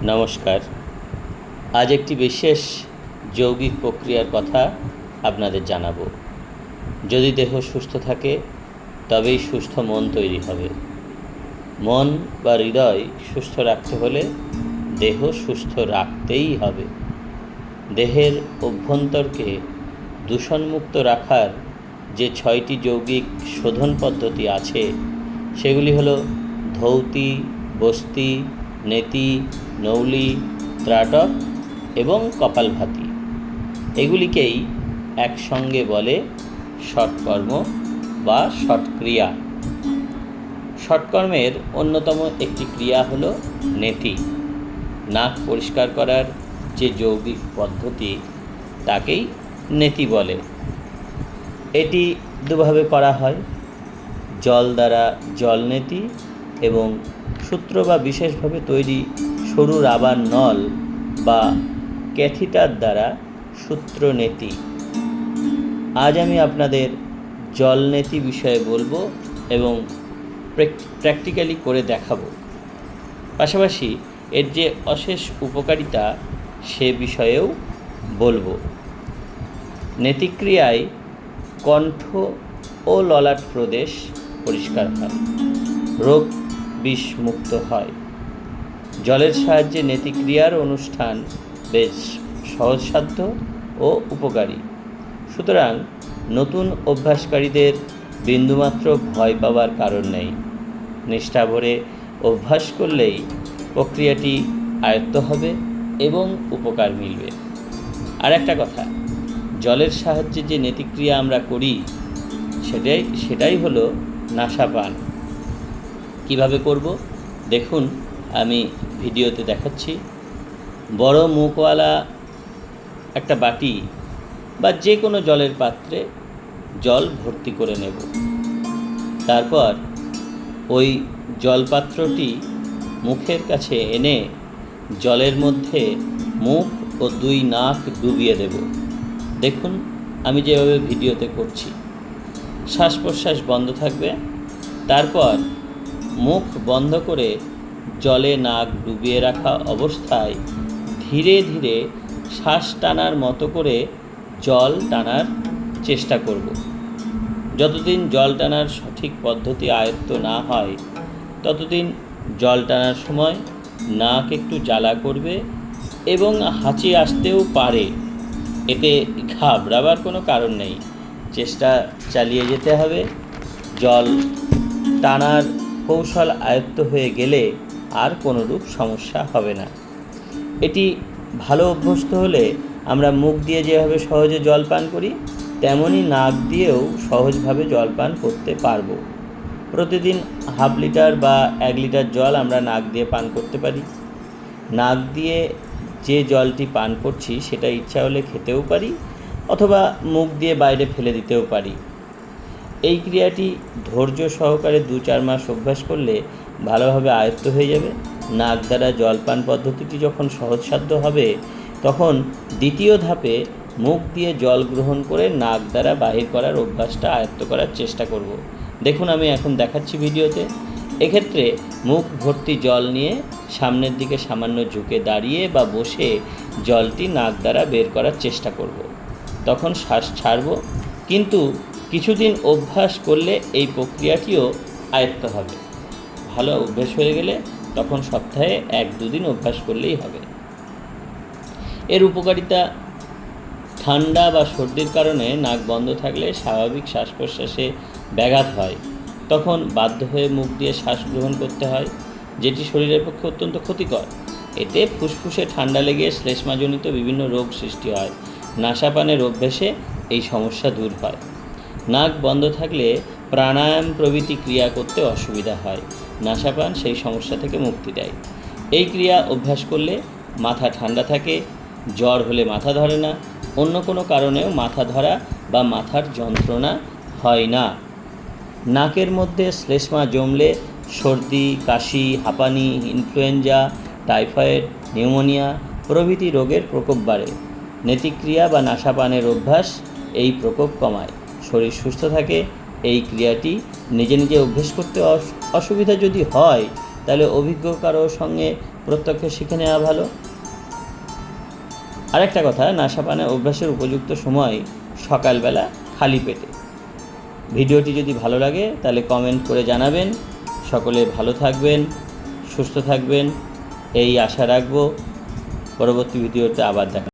নমস্কার। আজ একটি বিশেষ যৌগিক প্রক্রিয়ার কথা আপনাদের জানাবো। যদি দেহ সুস্থ থাকে তবেই সুস্থ মন তৈরি হবে। মন বা হৃদয় সুস্থ রাখতে হলে দেহ সুস্থ রাখতেই হবে। দেহের অভ্যন্তরকে দূষণমুক্ত রাখার যে 6টি যৌগিক শোধন পদ্ধতি আছে সেগুলি হলো ধৌতি, বস্তি, নেতি, নৌলি, ত্রাটক এবং কপালভাতি। এগুলিকেই একসঙ্গে বলে ষটকর্ম বা ষটক্রিয়া। ষটকর্মের অন্যতম একটি ক্রিয়া হলো নেতি। নাক পরিষ্কার করার যে যৌগিক পদ্ধতি তাকেই নেতি বলে। এটি দুভাবে করা হয়, জল দ্বারা জল নেতি এবং সূত্র বা বিশেষভাবে তৈরি সরু রাবার নল বা ক্যাথিটার দ্বারা সূত্র নেতি। আজ আমি আপনাদের জল নেতি বিষয়ে বলবো এবং প্র্যাকটিক্যালি করে দেখাবো। পাশাপাশি এর যে অশেষ উপকারিতা সে বিষয়েও বলবো। নেতিক্রিয়ায় কণ্ঠ ও ললাট প্রদেশ পরিষ্কার হয়, রোগ বিষ মুক্ত হয়। জলের সাহায্যে নেতিক্রিয়ার অনুষ্ঠান বেশ সহজসাধ্য ও উপকারী। সুতরাং নতুন অভ্যাসকারীদের বিন্দুমাত্র ভয় পাওয়ার কারণ নেই। নিষ্ঠা ভরে অভ্যাস করলেই প্রক্রিয়াটি আয়ত্ত হবে এবং উপকার মিলবে। আর একটা কথা, জলের সাহায্যে যে নেতিক্রিয়া আমরা করি সেটাই হলো নাসাপান। কিভাবে করব দেখুন, আমি ভিডিওতে দেখাচ্ছি। বড় মুখওয়ালা একটা বাটি বা যে কোনো জলের পাত্রে জল ভর্তি করে নেব। তারপর ওই জলপাত্রটি মুখের কাছে এনে জলের মধ্যে মুখ ও 2 নাক ডুবিয়ে দেব। দেখুন আমি যেভাবে ভিডিওতে করছি। শ্বাস প্রশ্বাস বন্ধ থাকবে। তারপর মুখ বন্ধ করে জলে নাক ডুবিয়ে রাখা অবস্থায় ধীরে ধীরে শ্বাস টানার মতো করে জল টানার চেষ্টা করব। যতদিন জল টানার সঠিক পদ্ধতি আয়ত্ত না হয় ততদিন জল টানার সময় নাক একটু জ্বালা করবে এবং হাঁচি আসতেও পারে। এতে ঘাবড়াবার কোনো কারণ নেই, চেষ্টা চালিয়ে যেতে হবে। জল টানার কৌশল আয়ত্ত হয়ে গেলে আর কোনোরূপ সমস্যা হবে না। এটি ভালো অভ্যস্ত হলে আমরা মুখ দিয়ে যেভাবে সহজে জল পান করি তেমনই নাক দিয়েও সহজভাবে জল পান করতে পারবো। প্রতিদিন হাফ লিটার বা 1 লিটার জল আমরা নাক দিয়ে পান করতে পারি। নাক দিয়ে যে জলটি পান করছি সেটা ইচ্ছা হলে খেতেও পারি অথবা মুখ দিয়ে বাইরে ফেলে দিতেও পারি। এই ক্রিয়াটি ধৈর্য সহকারে 2-4 মাস অভ্যাস করলে ভালোভাবে আয়ত্ত হয়ে যাবে। নাক দ্বারা জলপান পদ্ধতিটি যখন সহজসাধ্য হবে তখন দ্বিতীয় ধাপে মুখ দিয়ে জল গ্রহণ করে নাক দ্বারা বাহির করার অভ্যাসটা আয়ত্ত করার চেষ্টা করব। দেখুন আমি এখন দেখাচ্ছি ভিডিওতে। এক্ষেত্রে মুখ ভর্তি জল নিয়ে সামনের দিকে সামান্য ঝুঁকে দাঁড়িয়ে বা বসে জলটি নাক দ্বারা বের করার চেষ্টা করব। তখন শ্বাস ছাড়ব, কিন্তু কিছুদিন অভ্যাস করলে এই প্রক্রিয়াটিও আয়ত্ত হবে। ভালো অভ্যাস হয়ে গেলে তখন সপ্তাহে 1-2 দিন অভ্যাস করলেই হবে। এর উপকারিতা, ঠান্ডা বা সর্দির কারণে নাক বন্ধ থাকলে স্বাভাবিক শ্বাস প্রশ্বাসে ব্যাঘাত হয়। তখন বাধ্য হয়ে মুখ দিয়ে শ্বাস গ্রহণ করতে হয়, যেটি শরীরের পক্ষে অত্যন্ত ক্ষতিকর। এতে ফুসফুসে ঠান্ডা লেগে শ্লেষ্মাজনিত বিভিন্ন রোগ সৃষ্টি হয়। নাসাপানের অভ্যাসে এই সমস্যা দূর হয়। নাক বন্ধ থাকলে প্রাণায়াম প্রভৃতি ক্রিয়া করতে অসুবিধা হয়। নাসাপান সেই সমস্যা থেকে মুক্তি দেয়। এই ক্রিয়া অভ্যাস করলে মাথা ঠান্ডা থাকে, জ্বর হলে মাথা ধরে না, অন্য কোনো কারণেও মাথা ধরা বা মাথার যন্ত্রণা হয় না। নাকের মধ্যে শ্লেষ্মা জমলে সর্দি, কাশি, হাঁপানি, ইনফ্লুয়েঞ্জা, টাইফয়েড, নিউমোনিয়া প্রভৃতি রোগের প্রকোপ বাড়ে। নেতিক্রিয়া বা নাসাপানের অভ্যাস এই প্রকোপ কমায়। শরীর সুস্থ থাকে। এই ক্রিয়াটি নিজে নিজে অভ্যেস করতে অসুবিধা যদি হয় তাহলে অভিজ্ঞ কারোর সঙ্গে প্রত্যক্ষ শিখে নেওয়া ভালো। আরেকটা কথা, নেশাপানে অভ্যাসের উপযুক্ত সময় সকালবেলা খালি পেটে। ভিডিওটি যদি ভালো লাগে তাহলে কমেন্ট করে জানাবেন। সকলে ভালো থাকবেন, সুস্থ থাকবেন এই আশা রাখব। পরবর্তী ভিডিওতে আবার দেখা।